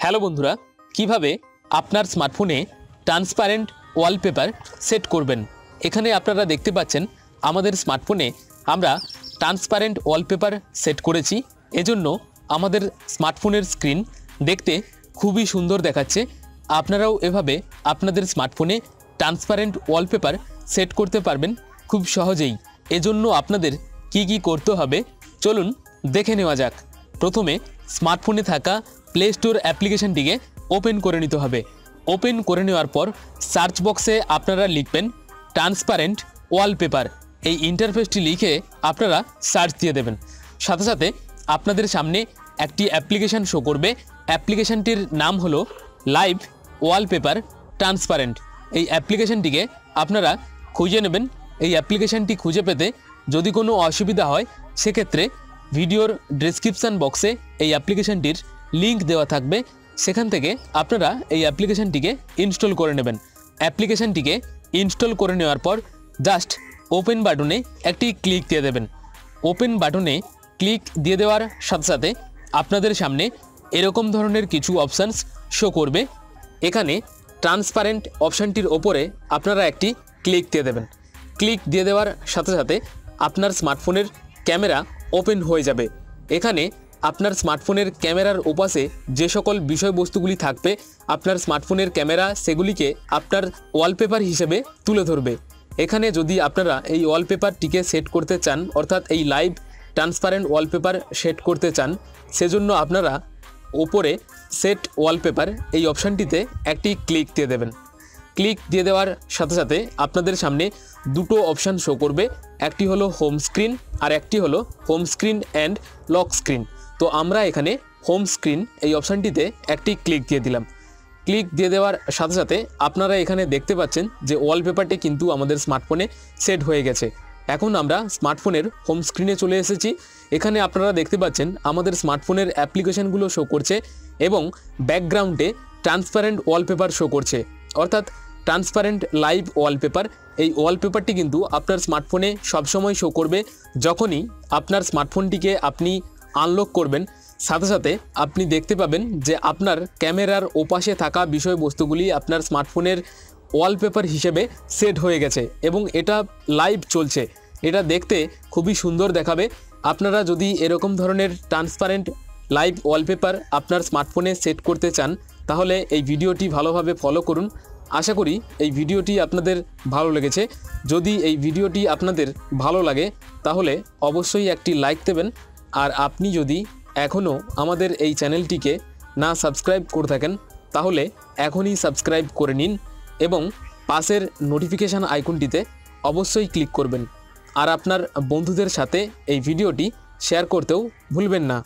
Hello বন্ধুরা, কিভাবে আপনার স্মার্টফোনে ট্রান্সপারেন্ট ওয়ালপেপার সেট করবেন। এখানে আপনারা দেখতে পাচ্ছেন আমাদের স্মার্টফোনে আমরা ট্রান্সপারেন্ট ওয়ালপেপার সেট করেছি। এজন্য আমাদের স্মার্টফোনের স্ক্রিন দেখতে খুবই সুন্দর দেখাচ্ছে। আপনারাও এভাবে আপনাদের স্মার্টফোনে ট্রান্সপারেন্ট ওয়ালপেপার সেট করতে পারবেন খুব সহজেই। এজন্য আপনাদের কি করতে হবে চলুন দেখে নেওয়া যাক। প্রথমে স্মার্টফোনে থাকা প্লে স্টোর অ্যাপ্লিকেশনটিকে ওপেন করে নিতে হবে। ওপেন করে নেওয়ার পর সার্চ বক্সে আপনারা লিখবেন ট্রান্সপারেন্ট ওয়ালপেপার। এই ইন্টারফেসটি লিখে আপনারা সার্চ দিয়ে দেবেন। সাথে সাথে আপনাদের সামনে একটি অ্যাপ্লিকেশান শো করবে। অ্যাপ্লিকেশানটির নাম হলো লাইভ ওয়ালপেপার ট্রান্সপারেন্ট। এই অ্যাপ্লিকেশানটিকে আপনারা খুঁজে নেবেন। এই অ্যাপ্লিকেশানটি খুঁজে পেতে যদি কোনো অসুবিধা হয় সেক্ষেত্রে ভিডিওর ডেসক্রিপশান বক্সে এই অ্যাপ্লিকেশানটির লিঙ্ক দেওয়া থাকবে, সেখান থেকে আপনারা এই অ্যাপ্লিকেশানটিকে ইনস্টল করে নেবেন। অ্যাপ্লিকেশানটিকে ইনস্টল করে নেওয়ার পর জাস্ট ওপেন বাটনে একটি ক্লিক দিয়ে দেবেন। ওপেন বাটনে ক্লিক দিয়ে দেওয়ার সাথে সাথে আপনাদের সামনে এরকম ধরনের কিছু অপশানস শো করবে। এখানে ট্রান্সপারেন্ট অপশানটির ওপরে আপনারা একটি ক্লিক দিয়ে দেবেন। ক্লিক দিয়ে দেওয়ার সাথে সাথে আপনার স্মার্টফোনের ক্যামেরা ওপেন হয়ে যাবে। এখানে আপনার স্মার্টফোনের ক্যামেরার ওপাশে যে সকল বিষয়বস্তুগুলি থাকবে আপনার স্মার্টফোনের ক্যামেরা সেগুলিকে আপনার ওয়ালপেপার হিসেবে তুলে ধরবে। এখানে যদি আপনারা এই ওয়ালপেপারটিকে সেট করতে চান, অর্থাৎ এই লাইভ ট্রান্সপারেন্ট ওয়ালপেপার সেট করতে চান, সেজন্য আপনারা ওপরে সেট ওয়ালপেপার এই অপশানটিতে একটি ক্লিক দিয়ে দেবেন। ক্লিক দিয়ে দেওয়ার সাথে সাথে আপনাদের সামনে দুটো অপশান শো করবে। একটি হলো হোম স্ক্রিন আর একটি হলো home screen and lock screen. তো আমরা এখানে হোম স্ক্রিন এই অপশানটিতে একটি ক্লিক দিয়ে দিলাম। ক্লিক দিয়ে দেওয়ার সাথে সাথে আপনারা এখানে দেখতে পাচ্ছেন যে ওয়ালপেপারটি কিন্তু আমাদের স্মার্টফোনে সেট হয়ে গেছে। এখন আমরা স্মার্টফোনের হোম স্ক্রিনে চলে এসেছি। এখানে আপনারা দেখতে পাচ্ছেন আমাদের স্মার্টফোনের অ্যাপ্লিকেশানগুলো শো করছে এবং ব্যাকগ্রাউন্ডে ট্রান্সপারেন্ট ওয়ালপেপার শো করছে, অর্থাৎ ট্রান্সপারেন্ট লাইভ ওয়ালপেপার। এই ওয়ালপেপারটি কিন্তু আপনার স্মার্টফোনে সবসময় শো করবে যখনই আপনার স্মার্টফোনটিকে আপনি আনলক করবেন। সাথে সাথে আপনি দেখতে পাবেন যে আপনার ক্যামেরার ওপাশে থাকা বিষয়বস্তুগুলি আপনার স্মার্টফোনের ওয়ালপেপার হিসেবে সেট হয়ে গেছে এবং এটা লাইভ চলছে। এটা দেখতে খুবই সুন্দর দেখাবে। আপনারা যদি এরকম ধরনের ট্রান্সপারেন্ট লাইভ ওয়ালপেপার আপনার স্মার্টফোনে সেট করতে চান তাহলে এই ভিডিওটি ভালোভাবে ফলো করুন। আশা করি এই ভিডিওটি আপনাদের ভালো লেগেছে। যদি এই ভিডিওটি আপনাদের ভালো লাগে তাহলে অবশ্যই একটি লাইক দেবেন। আর আপনি যদি এখনও আমাদের এই চ্যানেলটিকে না সাবস্ক্রাইব করে থাকেন তাহলে এখনই সাবস্ক্রাইব করে নিন এবং পাশের নোটিফিকেশান আইকনটিতে অবশ্যই ক্লিক করবেন। আর আপনার বন্ধুদের সাথে এই ভিডিওটি শেয়ার করতেও ভুলবেন না।